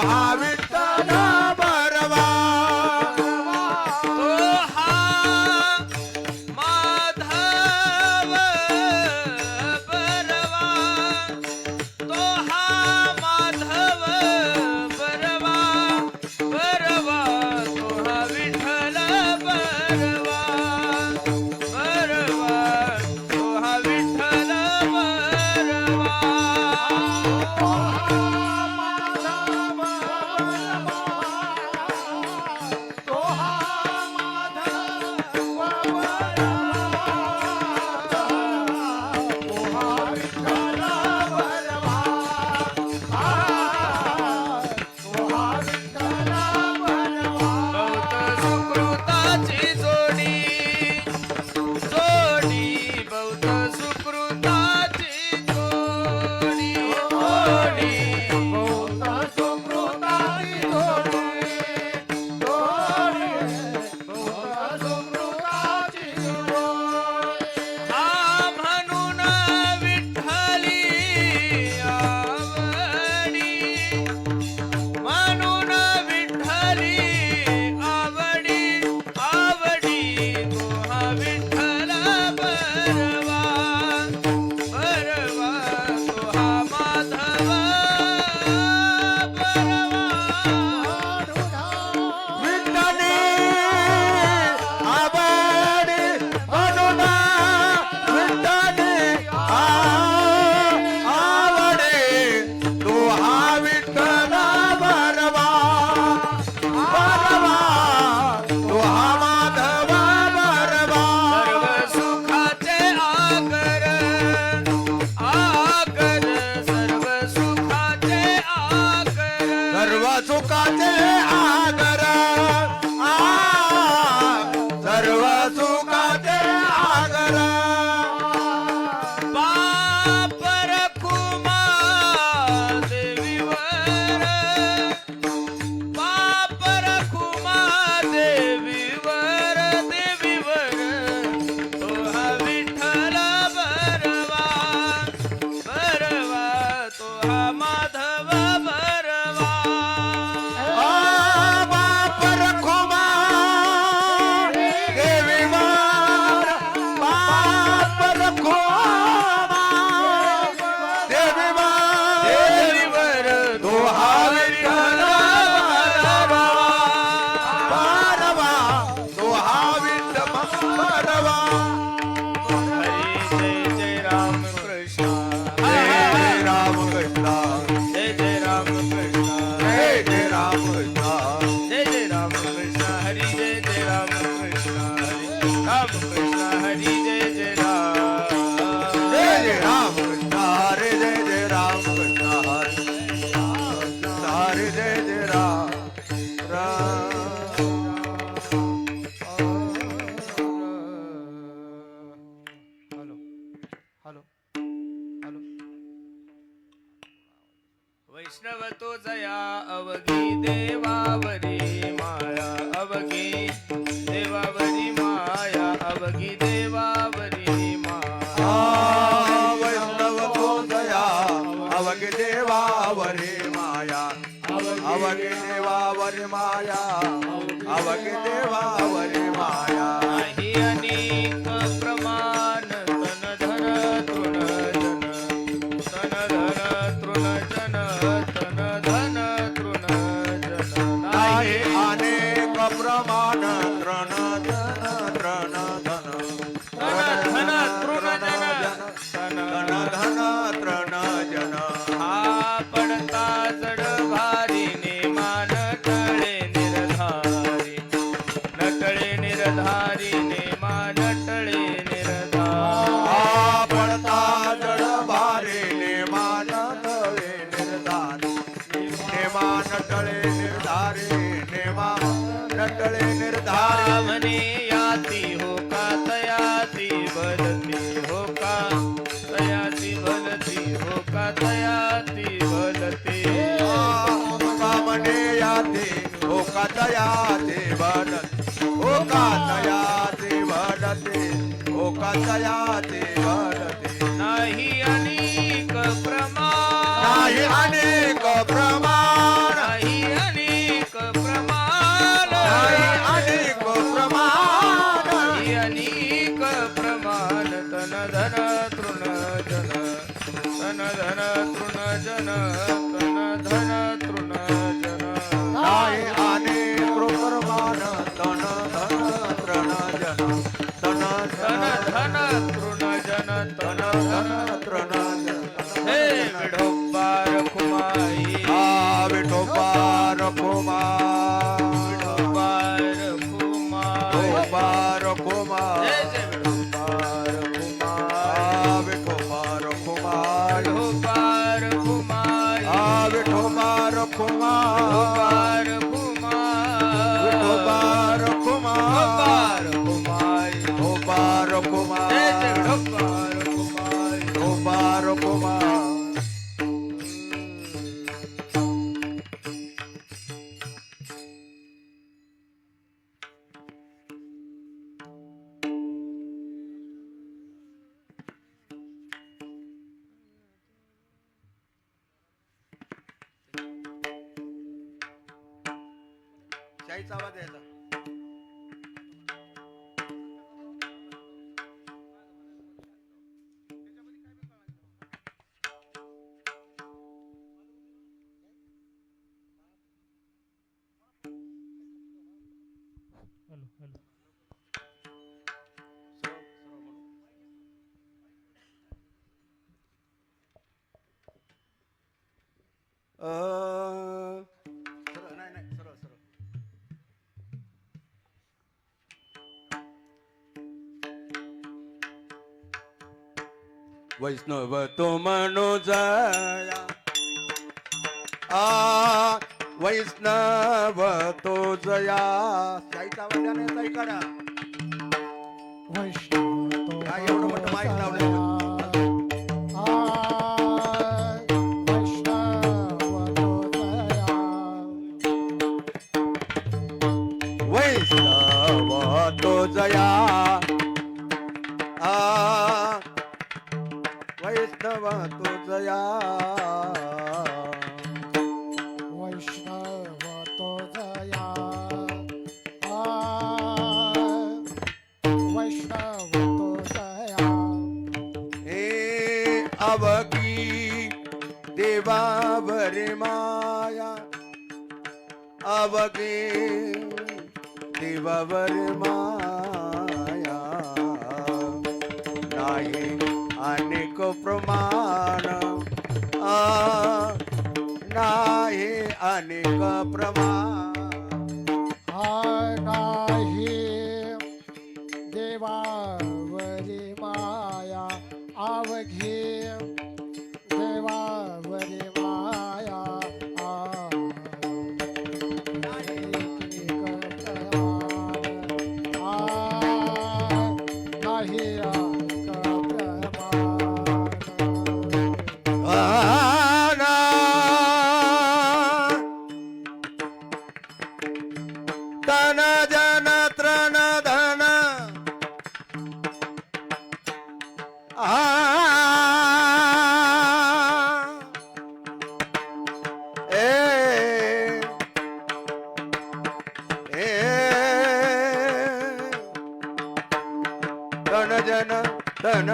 हा विठ्ठल बरवा तो हा माधव बरवा तो हा माधव बरवा बरवा तो हा विठ्ठल बरवा बरवा तो हा विठ्ठल बरवा बौद्ध सुकृताची जोडी जोडी बौद्ध सुकृताची जोडी जोडी हा म्हणून विठ्ठली आवडी म्हणून विठ्ठली आवडी आवडी तो हा विठ्ठल बरवा बरवा तो हा माधव बरवा विठ्ठली आवडी म्हणून विठ्ठली आवडे तो हा विठ्ठल बरवा बरवा तो हा माधव बरवा सर्व सुखाचे आगर आगर सर्व सुखाचे आगर सर्व सुखाचे आगर सर्व सुखाचे आगर बाप रखुमा देवीवर बाप रखुमा देवीवर देवीवर तो हा विठ्ठल बरवा बरवा तो हा माधव बरवा बाप रखुमा देवी मार बाप रखुमा देवी मार देवीवर तो हा विठ्ठल बरवा बरवा तो हा विठ्ठल बरवा हरी जय जय राम कृष्ण जय जय राम कृष्ण जय जय राम कृष्ण जय जय राम कृष्ण जय जय राम कृष्ण हरी जय जय राम कृष्ण हरी राम कृष्ण हरी जय जय राम जय जय राम कृष्ण हरे जय जय राम कृष्ण हरे जय जय राम हॅलो हॅलो हॅलो वैष्णव तो जया अवघी देवावरी माया अवघी देवावरी माया अवघी देवावरी माया वैष्णव तो दया अवघ देवावरे माया अवघ देवावरे माया अवघ देवावरे माया नाही अनेक प्रमाण तन धन तृण जन तन धन तृण जन तन धन तृण जन नाही नाही अनेक प्रमाण तृण धन तृण धन धन तृण जन धन तन धन तृण जन हा पडता जड भारी नेमा नटळे निर्धारी नटळे निर्धारी नेमा नटळे निर्धारी पडता जड भारे नेमान तळे निर्धारी नेमा नटळे निर्धारी नेमा नटळे निर्धारी म्हणे याती हो का तयाती बलती हो का तयाती बलती हो का तयाती बलती कामने याते हो का तयाते बनत हो का तयाते बनते हो का तयाते बनते नाही अनेक प्रमाण नाही अनेक प्रमाण नाही कुमार विठोबार कुमार जय जय विठोबार कुमार विठोबार कुमार विठोबार कुमार विठोबार कुमार विठोबार कुमार विठोबार कुमार विठोबार कुमार जय जय विठोबार कुमार विठोबार कुमार शाईचा आवाज यायचा सरळ नाही नाही सरळ सरळ वैष्णव तो मनोजया वैष्णव तो जया शाईचा आवाज द्या इकडा काय एवढं मोठं माईक लावलं वैष्णव तो जया वैष्णव तो जया हे अवघी देवावर माया अवघी देवावर माया नाही अनेक प्रमाण नाही अनेक प्रमाण देवावरी माया अवघे देवावरी माया तन जन त्रन धन तन जन धन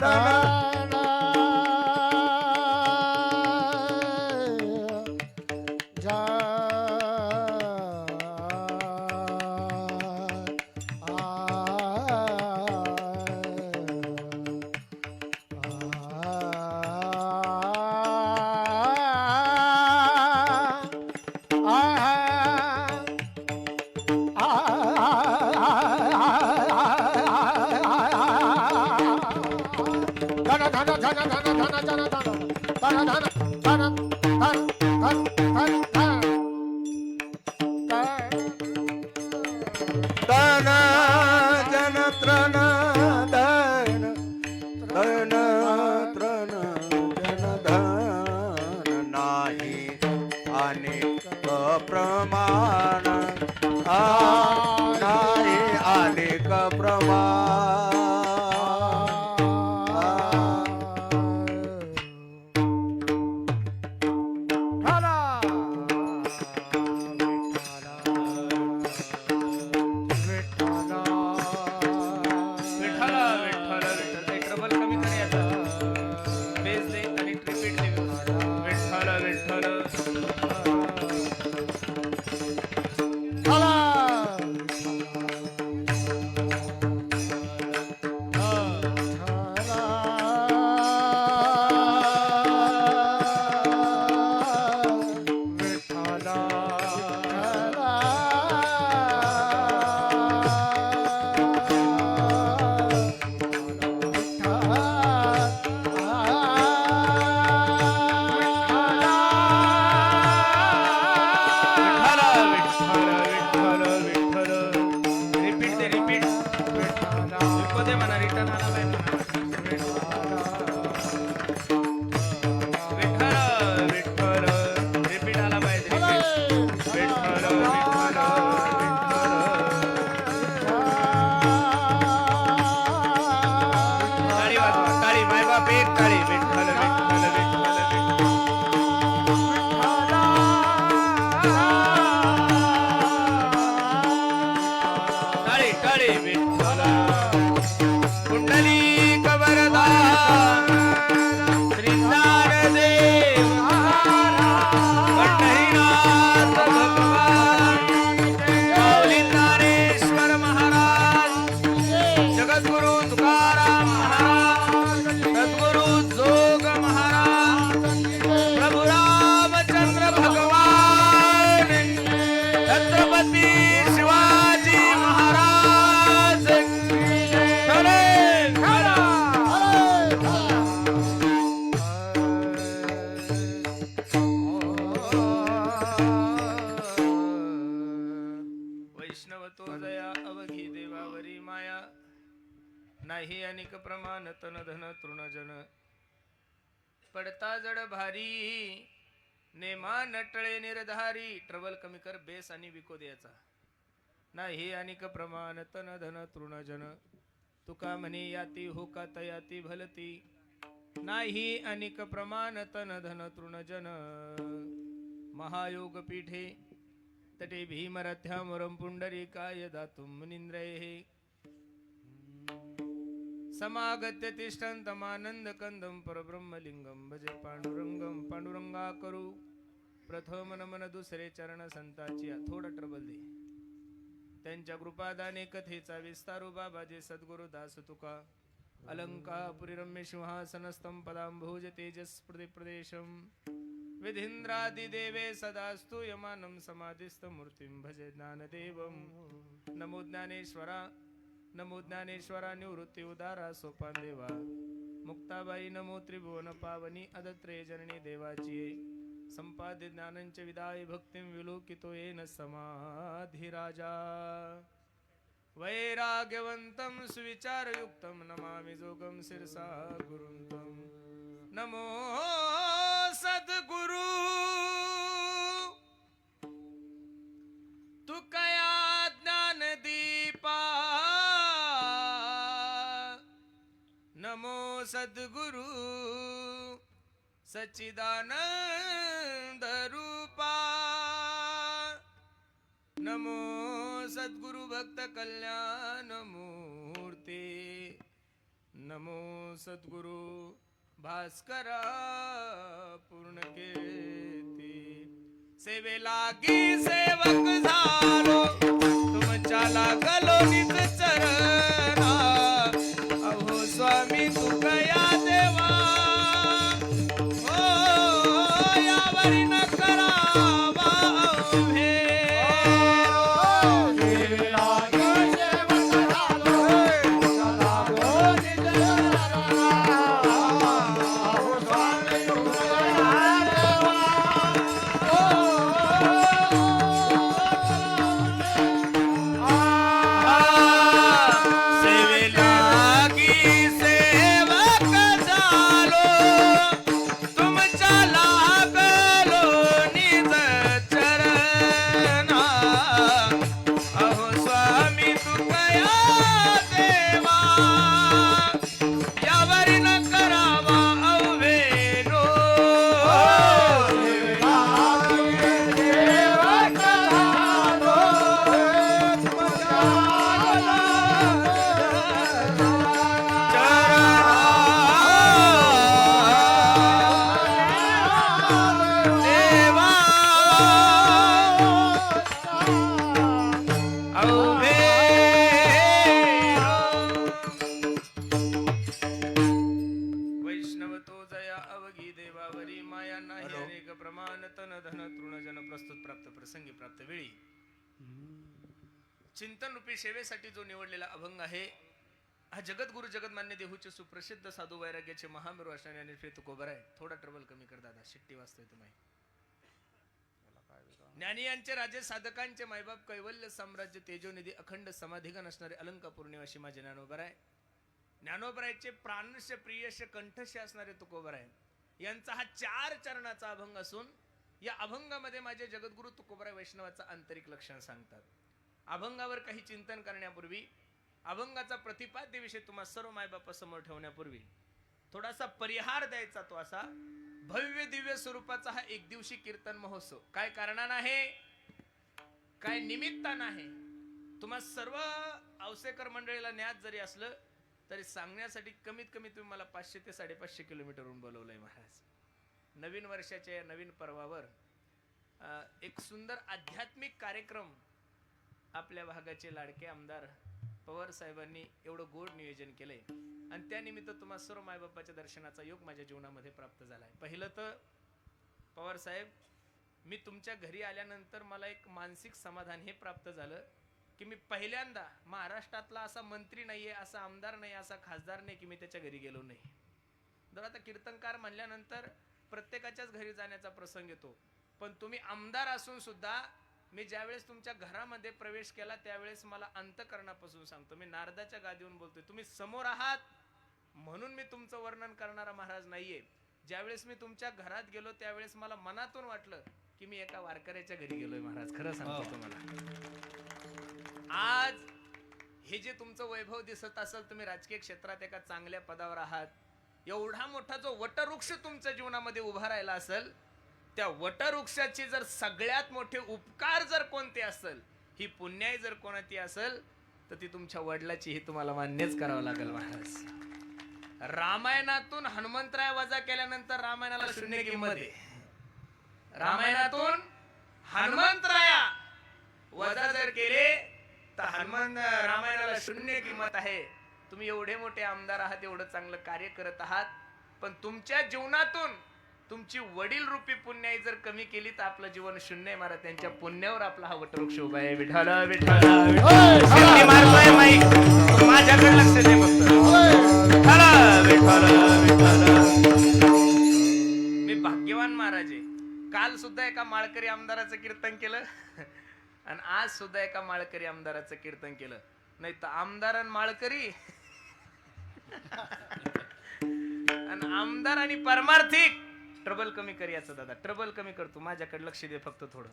धन तन जन तृण धन तन तृण जन धन नाही अनेक प्रमाण नाही अनेक प्रमाण विठ्ठल विठ्ठल विठ्ठल ते ट्रबल कमी कर याचा बेस दे आणि रिपीट दे विठ्ठल विठ्ठल नाही अनेक प्रमाण तन धन तृणजन पडता जड भारी नेमा नटळे निर्धारी ट्रबल कमी कर बेस आणि विको द्यायचा नाही अनेक प्रमाण तन धन तृणजन तुका म्हणे याती होका तयाती भलती नाही अनेक प्रमाण तन धन तृणजन महायोग पीठे तटे भीमरथ्यामरं पुंडरीकाय दातुं मुनीन्द्रैः समागत्य तिष्ठन्तमानंद कंदं परब्रह्मलिंगं भजे पांडुरंगं पांडुरंगा करू प्रथम नमन दुसरे चरण संताची थोडा ट्रबल दे त्यांच्या कृपादाने कथेचा विस्तारू बाबाजे सद्गुरु दास तुका अलंकापुरी रम्य सिंहासनस्थं पदांभोज तेजस प्रदेशम विधीन्द्रादिदेवे सदा स्तूयमानं समाधिस्थ मूर्तिं भजे ज्ञानदेवं नमो ज्ञानेश्वरा नमो ज्ञानेश्वरा निवृत्ती उदारा सोपान देवा मुक्ताबाई नमो त्रिभुवन पावनी अदत्रे जननी देवाची संपाद्य ज्ञानंच विदाय भक्तिं विलोकितो येन समाधी राजा वैराग्यवंतं सुविचारयुक्तं नमामि जोगं शिरसा गुरुं नमो सद्गुरु तुकया ज्ञान दीपा नमो सद्गुरु सच्चिदानंद रूपा नमो सद्गुरु भक्त कल्याण मूर्ती नमो सद्गुरु भास्करा पूर्ण कीर्ती सेवे लागी सेवक झालो तुमच्या लागलो निज चरणा अहो स्वामी तुकया देवा ओ यावरी न करावा अवघे अवघी देवावरी माया नाही हॅलो. अनेक प्रमाण तन धन तृणजन प्रस्तुत प्राप्त प्रसंगी प्राप्त वेळी चिंतन रूपी सेवेसाठी जो निवडलेला अभंग आहे हा जगद्गुरु जगतमान्य देहूचे सुप्रसिद्ध साधू वैराग्याचे महामेरू असणारे आणि तुकोबर आहे. थोडा ट्रबल कमी कर दादा, शिट्टी वाजतोय तुम्ही. ज्ञानी यांचे राजे साधकांचे मायबाप कैवल्य साम्राज्य तेजोनिधी अखंड समाधिगण असणारे अलंकापूर निवासी माझे ज्ञानोबर आहे. ज्ञानोबरायचे प्राणस्य प्रियस्य कंठस्य असणारे तुकोबर आहे. यांचा हा 4 चरणाचा अभंग असून या अभंगामध्ये माझे जगद्गुरु तुकोबराय वैष्णवाचा आंतरिक लक्षण सांगतात. अभंगावर काही चिंतन करण्यापूर्वी, अभंगाचा प्रतिपाद्य विषय तुम्हा सर्व मायबापासमोर ठेवण्यापूर्वी थोडासा परिहार द्यायचा. तो असा भव्य दिव्य स्वरूपाचा हा एक दिवशी कीर्तन महोत्सव काय कारणानं आहे, काय निमित्तानं आहे, तुम्हा सर्व औसेकर मंडळीला ज्ञात जरी असलं तरी सांगण्यासाठी कमीत कमी तुम्ही मला 500 ते 550 किलोमीटरहून बोलवलंय महाराज. नवीन वर्षाच्या या नवीन पर्वावर एक सुंदर आध्यात्मिक कार्यक्रम आपल्या भागाचे लाडके आमदार पवार साहेबांनी एवढं गोड नियोजन केलंय आणि त्यानिमित्त तुम्हा सर्व मायबापाच्या दर्शनाचा योग माझ्या जीवनामध्ये प्राप्त झालाय. पहिलं तर पवार साहेब, मी तुमच्या घरी आल्यानंतर मला एक मानसिक समाधान हे प्राप्त झालं की मी पहिल्यांदा महाराष्ट्रातला असा मंत्री नाहीये, असा आमदार नाही, असा खासदार नाही की मी त्याच्या घरी गेलो नाही. जर आता कीर्तनकार म्हणल्यानंतर प्रत्येकाच्याच घरी जाण्याचा प्रसंग येतो, पण तुम्ही आमदार असून सुद्धा मी ज्यावेळेस तुमच्या घरामध्ये प्रवेश केला त्यावेळेस मला अंतःकरणापासून सांगतो, मी नारदाच्या गादीवरून बोलतोय, तुम्ही समोर आहात म्हणून मी तुमचं वर्णन करणारा महाराज नाहीये. ज्यावेळेस मी तुमच्या घरात गेलो त्यावेळेस मला मनातून वाटलं की मी एका वारकऱ्याच्या घरी गेलोय महाराज. खरं सांगतो तुम्हाला, आज हे जे तुमचं वैभव दिसत असेल, तुम्ही राजकीय क्षेत्रात एका चांगल्या पदावर आहात, एवढा मोठा जो वटवृक्ष तुमच्या जीवनामध्ये उभा राहिला असेल, त्या वटवृक्षाची जर सगळ्यात मोठे उपकार जर कोणते असेल, ही पुण्याई जर कोणती असेल तर ती तुमच्या वडिलाची, ही तुम्हाला मान्यच करावं लागेल महाराज. रामायणातून हनुमंतराय वजा केल्यानंतर रामायणाला शून्य किंमत आहे. रामायणातून हनुमंतराया वजा जर केले तर रामायणाला शून्य किंमत आहे. तुम्ही एवढे मोठे आमदार आहात, एवढं चांगलं कार्य करत आहात, पण तुमच्या जीवनातून तुमची वडील रूपी पुण्याई जर कमी केली तर आपलं जीवन शून्य आहे महाराज. त्यांच्या पुण्यावर आपला हा वटवृक्ष उभा आहे. विठ्ठल विठ्ठल शिट्टी मारतोय माईक, माझ्याकडे लक्ष दे फक्त. विठ्ठल विठ्ठल विठ्ठल. मी भाग्यवान महाराज आहे. काल सुद्धा एका माळकरी आमदाराचं कीर्तन केलं आणि आज सुद्धा एका माळकरी आमदाराचं कीर्तन केलं. नाही तर आमदार आणि माळकरी आणि आमदार आणि परमार्थिक. ट्रबल कमी कर याचं दादा, ट्रबल कमी करतो, माझ्याकडे लक्ष दे फक्त थोडं.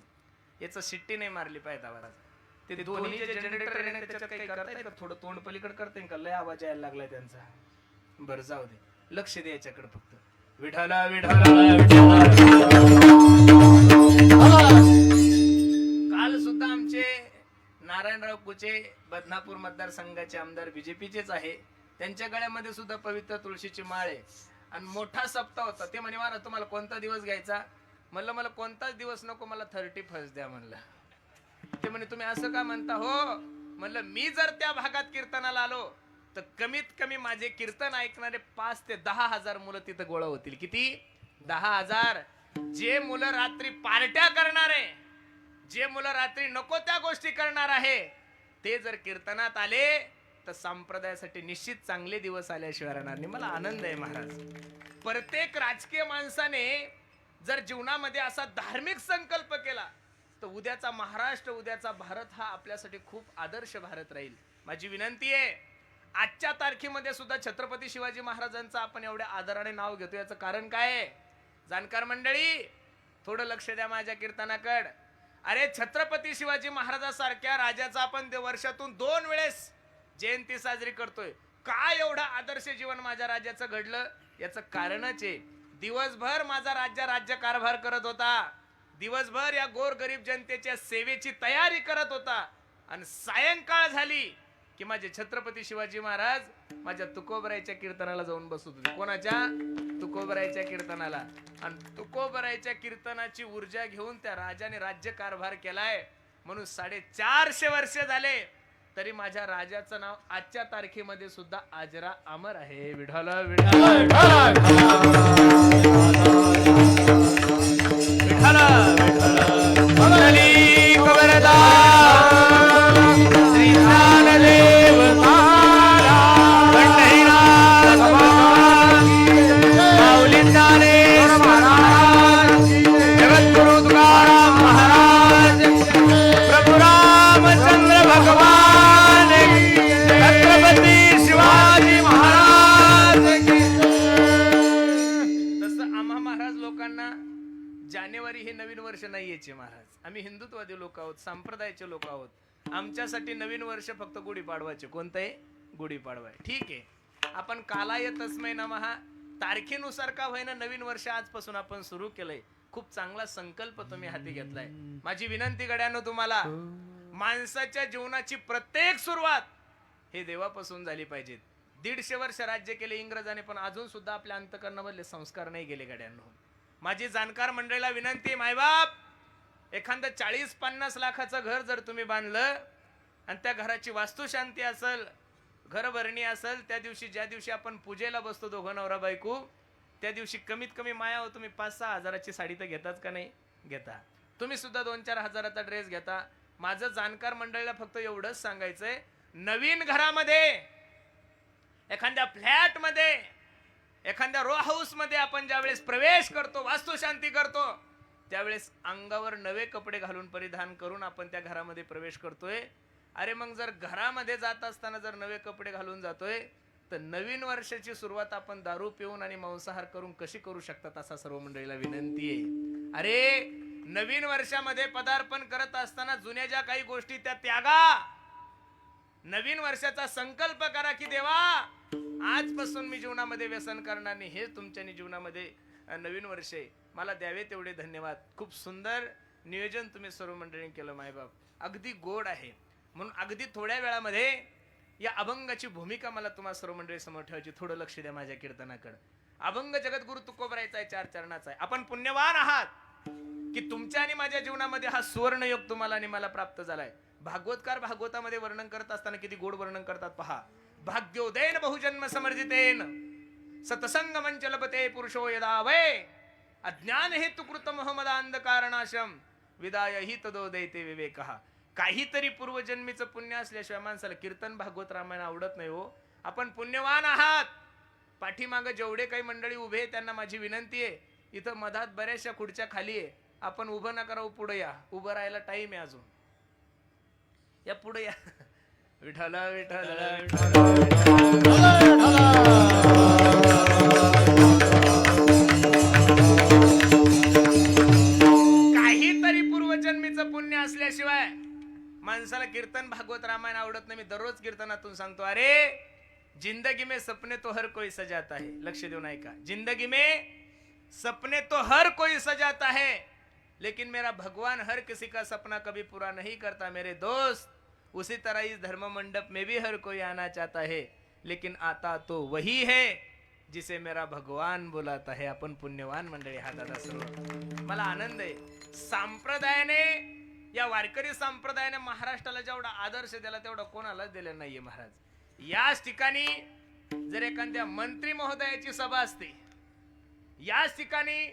याचं शिट्टी नाही मारली पाहिजे आवाज. ते दोन्ही जे जनरेटर आहे त्याच्यात काही करताय का, थोडं तोंड पलीकडे करताय का, लय आवाज यायला लागलाय त्यांचा. बरं जाऊ दे, लक्ष दे याच्याकडे फक्त. विठाला विठाला. काल सुद्धा आमचे नारायणराव कुचे बदनापूर मतदारसंघाचे आमदार बीजेपीचेच आहे, त्यांच्या गळ्यामध्ये सुद्धा पवित्र तुळशीची माळ आहे आणि मोठा सप्ताह होता. ते म्हणे महाराज तुम्हाला कोणता दिवस घ्यायचा? म्हणलं मला कोणताच दिवस नको, मला 31 द्या म्हणलं. ते म्हणे तुम्ही असं का म्हणता हो? म्हणलं मी जर त्या भागात कीर्तनाला आलो तर कमीत कमी माझे कीर्तन ऐकणारे 5 ते 10 हजार मुलं तिथं गोळा होतील. किती? 10,000. जे मुलं रात्री पार्ट्या करणारे, जे मुलं रात्री नको त्या गोष्टी करणार आहे, ते जर कीर्तनात आले तर संप्रदायासाठी निश्चित चांगले दिवस आल्याशिवाय राहणार नाही. मला आनंद आहे महाराज. प्रत्येक राजकीय माणसाने जर जीवनामध्ये असा धार्मिक संकल्प केला तर उद्याचा महाराष्ट्र, उद्याचा भारत हा आपल्यासाठी खूप आदर्श भारत राहील. माझी विनंती आहे, आजच्या तारखेमध्ये सुद्धा छत्रपती शिवाजी महाराजांचं आपण एवढ्या आदराने नाव घेतो, याचं कारण काय आहे? जाणकार मंडळी थोडं लक्ष द्या माझ्या कीर्तनाकडे. अरे छत्रपती शिवाजी महाराजांसारख्या राजाचा आपण वर्षातून 2 वेळेस जयंती साजरी करतोय. काय एवढं आदर्श जीवन माझ्या राज्याचं घडलं, याचं कारणच आहे. दिवसभर माझा राज्य कारभार करत होता, दिवसभर या गोरगरीब जनतेच्या सेवेची तयारी करत होता आणि सायंकाळ झाली की माझे छत्रपती शिवाजी महाराज माझ्या तुकोबरायच्या कीर्तनाला जाऊन बसत होते. कोणाच्या? तुकोबरायच्या कीर्तनाला. आणि तुकोबरायच्या कीर्तनाची ऊर्जा घेऊन त्या राजाने राज्य कारभार केलाय. म्हणून 450 वर्ष झाले तरी माझ्या राजाचं नाव आजच्या तारखेमध्ये सुद्धा आजरा अमर आहे. विठ्ठल विठ्ठल विठ्ठल मंडली खबरदार श्री ज्ञानदेव महाराज पंढरीनाथ भगवान माऊली ज्ञानेश्वर महाराज जगद्गुरु तुकाराम महाराज प्रभु रामचंद्र भगवान छत्रपती शिवाजी महाराज की. तसं आम्हा महाराज लोकांना जानेवारी हे नवीन वर्ष नाही यायचे महाराज. आम्ही हिंदुत्वादी लोक आहोत, संप्रदायाचे लोक आहोत. आमच्यासाठी नवीन वर्ष फक्त गुढीपाडवाचे. कोणतं आहे? गुढीपाडवा आहे. ठीक आहे, आपण कालाय तस्मै नमः तारखेनुसार का होईना नवीन वर्ष आजपासून आपण सुरू केलंय. खूप चांगला संकल्प तुम्ही हाती घेतलाय. माझी विनंती गड्यानो तुम्हाला, माणसाच्या जीवनाची प्रत्येक सुरुवात हे देवापासून झाली पाहिजे. 150 वर्ष राज्य केले इंग्रजाने, पण अजून सुद्धा आपल्या अंतकरणामधले संस्कार नाही गेले गड्यांनो. माझी जाणकार मंडळीला विनंती, मायबाप एखादं 40-50 लाखाचं घर जर तुम्ही बांधलं आणि त्या घराची वास्तुशांती असेल, घरभरणी असेल, त्या दिवशी ज्या दिवशी आपण पूजेला बसतो दोघं नवरा बायको, त्या दिवशी कमीत कमी माया हो तुम्ही 5-6 हजाराची साडी तर घेताच का नाही? घेता. तुम्ही सुद्धा 2-4 हजाराचा ड्रेस घेता. माझं जाणकार मंडळीला फक्त एवढंच सांगायचंय, नवीन घरामध्ये, एखाद्या फ्लॅट मध्ये, एखाद्या रो हाऊस मध्ये आपण ज्यावेळेस प्रवेश करतो, वास्तुशांती करतो, त्यावेळेस अंगावर नवे कपडे घालून परिधान करून आपण त्या घरामध्ये प्रवेश करतोय. अरे मग जर घरामध्ये जात असताना जर नवे कपडे घालून जातोय, तर नवीन वर्षाची सुरुवात आपण दारू पिऊन आणि मांसाहार करून कशी करू शकतात? असा सर्व मंडळीला विनंती आहे. अरे नवीन वर्षामध्ये पदार्पण करत असताना जुन्या ज्या काही गोष्टी त्या त्यागा. नवीन वर्षाचा संकल्प करा की देवा आजपासून मी जीवनामध्ये व्यसन करणार नाही. हे तुमच्या जीवनामध्ये नवीन वर्ष आहे. मला द्यावे तेवढे धन्यवाद. खूप सुंदर नियोजन तुम्ही सर्व मंडळींनी केलं मायबाप. अगदी गोड आहे. म्हणून अगदी थोड्या वेळामध्ये या अभंगाची भूमिका मला तुम्हाला सर्व मंडळी समोर ठेवायची. थोडं लक्ष द्या माझ्या कीर्तनाकडे. अभंग जगद्गुरु तुकोबरायचा आहे, 4 चरणाचा आहे. आपण पुण्यवान आहात की तुमच्या आणि माझ्या जीवनामध्ये हा सुवर्ण योग तुम्हाला आणि मला प्राप्त झालाय. भागवतकार भागवतामध्ये वर्णन करत असताना किती गोड वर्णन करतात पहा. भाग्योदयन बहुजन्म समर्जितेन सतसंग मंच लभते पुरुषो यदा वै अज्ञान हेतु कृत मोहमद अंधकारनाशम विदाय हि तदोदयते विवेकः. काहीतरी पूर्वजन्मीचं पुण्य असल्याशिवाय माणसाला कीर्तन भागवत रामायण आवडत नाही हो. आपण पुण्यवान आहात. पाठीमागे जेवढे काही मंडळी उभे आहेत त्यांना माझी विनंती आहे, इथं मधात बऱ्याचशा खुर्च्या खाली आहे. आपण उभं नका राहू, पुढे या. उभं राहायला टाइम आहे अजून. या पुढे या. विठ्ठल विठ्ठल काहीतरी पूर्वजन्मीचं पुण्य असल्याशिवाय माणसाला कीर्तन भागवत रामायण आवडत नाही. मी दररोज कीर्तनातून सांगतो, अरे जिंदगी में सपने तो हर कोई सजाता है. लक्ष देऊन ऐका. जिंदगी में सपने तो हर कोई सजाता है, लेकिन मेरा भगवान हर किसी का सपना कभी पूरा नहीं करता मेरे दोस्त. उसी तरह इस धर्म मंडप में भी हर कोई आना चाहता है, लेकिन आता तो वही है जिसे मेरा भगवान बुलाता है. आपण पुण्यवान मंडळी हा दादा सर्व. मला आनंद आहे. संप्रदायाने, या वारकरी संप्रदायाने महाराष्ट्राला जेवढा आदर्श दिला तेवढा कोणालाच दिला नाहीये महाराज. याच ठिकाणी जर एखाद्या मंत्री महोदयाची सभा असते, याच ठिकाणी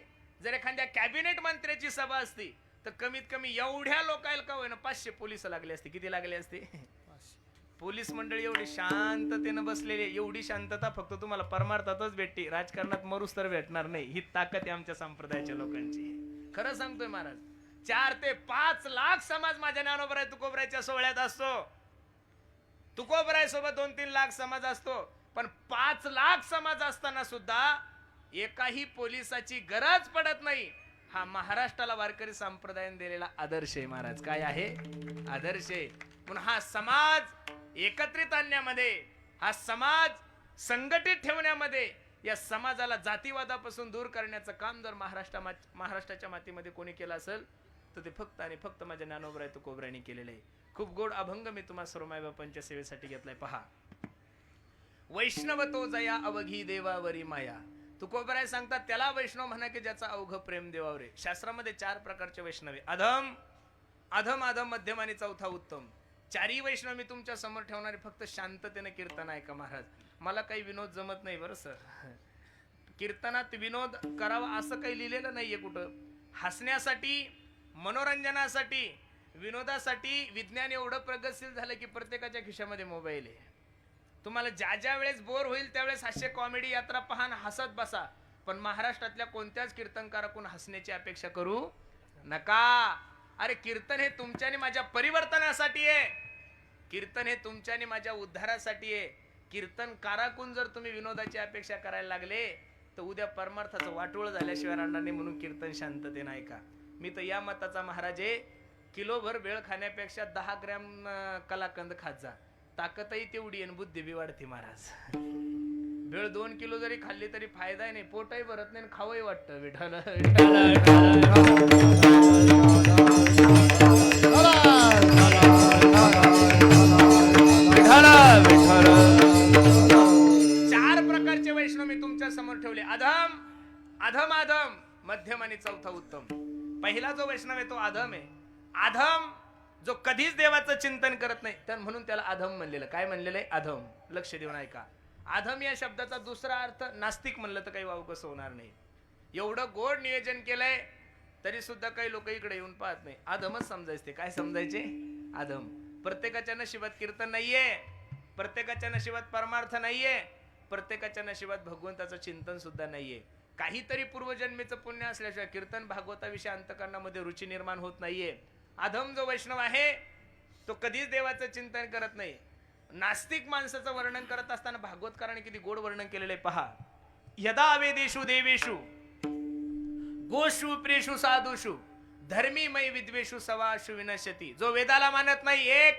जर एखाद्या कॅबिनेट मंत्र्याची सभा असती, तर कमीत कमी एवढ्या लोकांना का होईना 500 पोलीस लागले असते. किती लागले असते? पोलीस मंडळी एवढी शांततेने बसलेली. एवढी शांतता फक्त तुम्हाला परमार्थातच भेटते, राजकारणात मरूस तर भेटणार नाही. ही ताकद आहे आमच्या संप्रदायाच्या लोकांची. खरं सांगतोय महाराज. 4 ते 5 लाख समाज माझ्या ज्ञानोबराय तुकोबरायच्या सोहळ्यात असतो. तुकोबराय सोबत 2-3 लाख समाज असतो. पण 5 लाख समाज असताना सुद्धा एकाही पोलिसाची गरज पडत नाही. हा महाराष्ट्राला वारकरी संप्रदायाने दिलेला आदर्श आहे महाराज. काय आहे? आदर्श आहे. म्हणून हा समाज एकत्रित आणण्यामध्ये, हा समाज संघटित ठेवण्यामध्ये, या समाजाला जातीवादापासून दूर करण्याचं काम जर महाराष्ट्राच्या मातीमध्ये कोणी केलं असेल तर ते फक्त आणि फक्त माझ्या ज्ञानोबराय तुकोबरायांनी केलेलं आहे. खूप गोड अभंग मी तुम्हाला सर्व मायबापांच्या सेवेसाठी घेतलाय. पहा. वैष्णव तो जया अवघी देवावरी माया. तुकोबराय सांगतात त्याला वैष्णव म्हणा की ज्याचा अवघ प्रेम देवावर आहे. शास्त्रामध्ये 4 प्रकारचे वैष्णव आहे. अधम, अधम, अधम, मध्यम आणि चौथा उत्तम. चारही वैष्णव मी तुमच्या समोर ठेवणारे, फक्त शांततेने कीर्तन ऐका महाराज. मला काही विनोद जमत नाही बरं सर. कीर्तनात विनोद करावा असं काही लिहिलेलं नाहीये कुठं. हसण्यासाठी, मनोरंजनासाठी, विनोदासाठी विज्ञान एवढं प्रगतशील झालं की प्रत्येकाच्या खिशामध्ये मोबाईल आहे. तुम्हाला ज्या ज्या वेळेस बोर होईल त्यावेळेस हास्य कॉमेडी यात्रा पहा, हसत बसा. पण महाराष्ट्रातल्या कोणत्याच कीर्तनकाराकडून हसण्याची अपेक्षा करू नका. अरे कीर्तन हे तुमच्या आणि माझ्या परिवर्तनासाठी आहे. कीर्तन हे तुमच्या आणि माझ्या उद्धारासाठी आहे. कीर्तनकाराकडून जर तुम्ही विनोदाची अपेक्षा करायला लागले तर उद्या परमार्थाचं वाटोळ झाल्याशिवाय राहणार नाही. म्हणून कीर्तन शांततेने ऐका. मी तर या मताचा महाराज आहे, किलोभर वेळ खाण्यापेक्षा 10 ग्रॅम कलाकंद खात जा. ताकदही तेवढी आणि बुद्धी बी वाढते महाराज. वेळ 2 किलो जरी खाल्ली तरी फायदा नाही, पोटही भरत नाही, खावंही वाटतं. विठ्ठल चार प्रकारचे वैष्णव मी तुमच्या समोर ठेवले. अधम, अधम अधम, मध्यम आणि चौथा उत्तम. पहिला जो वैष्णव आहे तो अधम आहे. अधम जो कधीच देवाचं चिंतन करत नाही, तर म्हणून त्याला अधम म्हणलेलं. काय म्हणलेलं आहे? अधम. लक्ष देऊन ऐका. अधम या शब्दाचा दुसरा अर्थ नास्तिक म्हणलं तर काही वाव कसं होणार नाही. एवढं गोड नियोजन केलंय तरी सुद्धा काही लोक इकडे येऊन पाहत नाही. अधमच समजायचे. ते काय समजायचे? अधम. प्रत्येकाच्या नशिबात कीर्तन नाहीये, प्रत्येकाच्या नशिबात परमार्थ नाहीये, प्रत्येकाच्या नशिबात भगवंताचं चिंतन सुद्धा नाहीये. काहीतरी पूर्वजन्मीचं पुण्य असल्याशिवाय कीर्तन भागवताविषयी अंतकरणामध्ये रुची निर्माण होत नाहीये. अधम जो वैष्णव आहे तो कधीच देवाचं चिंतन करत नाही. नास्तिक माणसाचं वर्णन करत असताना भागवतकाराने किती गोड वर्णन केलेलं आहे पहा. यदा वेदेषु देवेषु गोषु प्रेषु साधुषु धर्मीमय विद्वेषु सवाषु विनश्यती. जो वेदाला मानत नाही, एक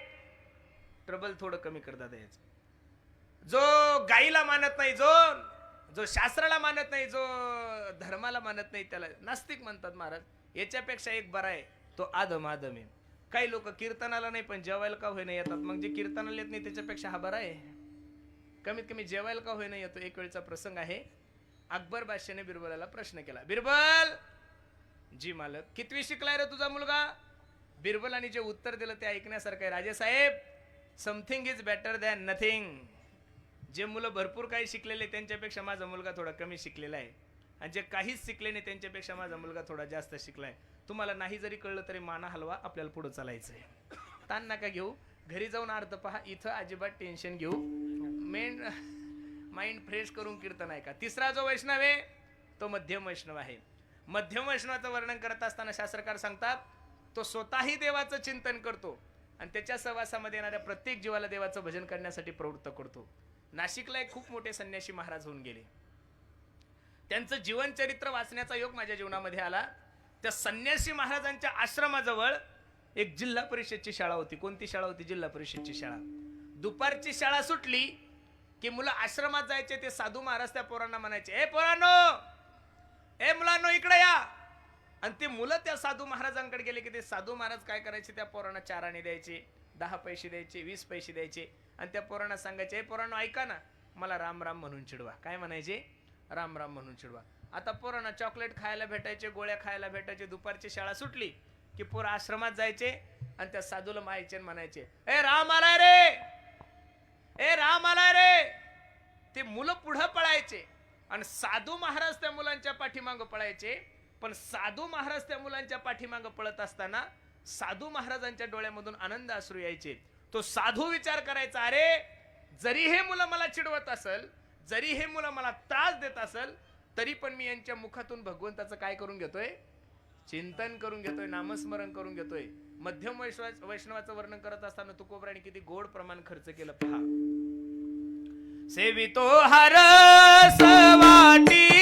ट्रबल थोडं कमी करता द्यायचं. जो गाईला मानत नाही, जो शास्त्राला मानत नाही, जो धर्माला मानत नाही, त्याला नास्तिक म्हणतात महाराज. याच्यापेक्षा एक बरा आहे तो आदम. आदम आहे. काही लोक कीर्तनाला नाही पण जेवायला का होईना येतात. मग जे कीर्तनाला येत नाही त्याच्यापेक्षा हा बरा आहे. कमीत कमी जेवायला का होईना येतो. एक वेळचा प्रसंग आहे. अकबर बादशाहने बिरबलाला प्रश्न केला. बिरबल, जी मालक, कितवी शिकलाय रे तुझा मुलगा? बिरबलाने जे उत्तर दिलं ते ऐकण्यासारखं आहे. Rajesaheb, something is better than nothing. जे मुलं भरपूर काही शिकलेले त्यांच्यापेक्षा माझा मुलगा थोडा कमी शिकलेला आहे, आणि जे काहीच शिकले नाही त्यांच्यापेक्षा माझा मुलगा थोडा जास्त शिकलाय. तुम्हाला नाही जरी कळलं तरी माना हलवा, आपल्याला पुढे चालायचंय. ताण नका घेऊ, घरी जाऊन अर्थ पहा. इथं अजिबात टेन्शन घेऊ, मेन माइंड फ्रेश करून कीर्तन ऐका. तिसरा जो वैष्णव आहे तो मध्यम वैष्णव आहे. मध्यम वैष्णवाचं वर्णन करत असताना शास्त्रकार सांगतात तो स्वतःही देवाचं चिंतन करतो आणि त्याच्या सहवासामध्ये येणाऱ्या प्रत्येक जीवाला देवाचं भजन करण्यासाठी प्रवृत्त करतो. नाशिकला एक खूप मोठे संन्यासी महाराज होऊन गेले. त्यांचं जीवन चरित्र वाचण्याचा योग माझ्या जीवनामध्ये आला. त्या संन्यासी महाराजांच्या आश्रमाजवळ एक जिल्हा परिषदची शाळा होती. कोणती शाळा होती? जिल्हा परिषदची शाळा. दुपारची शाळा सुटली की मुलं आश्रमात जायचे. ते साधू महाराज त्या पोरांना म्हणायचे, ए पोरांनो, ए मुलांनो इकडे या. आणि ते मुलं त्या साधू महाराजांकडे गेले की ते साधू महाराज काय करायचे, त्या पोरांना 4 आणे द्यायचे, 10 पैसे द्यायचे, 20 पैसे द्यायचे आणि त्या पोरांना सांगायचे, ए पोरांनो ऐका ना, मला राम राम म्हणून चिडवा. काय म्हणायचे? राम राम म्हणून चिडवा. आता पोरांना चॉकलेट खायला भेटायचे, गोळ्या खायला भेटायचे. दुपारची शाळा सुटली की पोरं आश्रमात जायचे आणि त्या साधूला माहायचे म्हणायचे, ए राम आलाय रे, ए राम आलाय रे. ते मुलं पुढं पळायचे आणि साधू महाराज त्या मुलांच्या पाठीमागं पळायचे. पण साधू महाराज त्या मुलांच्या पाठीमागं पळत असताना साधू महाराजांच्या डोळ्यामधून आनंद अश्रू यायचे. तो साधू विचार करायचा, अरे जरी हे मुलं मला चिडवत असेल, जरी हे मुलं मला त्रास देत असेल, तरी पण मी यांच्या मुखातून भगवंताचं काय करून घेतोय? चिंतन करून घेतोय, नामस्मरण करून घेतोय. मध्यम वैष्णवाचं वर्णन करत असताना तुकोबराने किती गोड प्रमाण खर्च केलं पहा. सेवितो हरस वाटी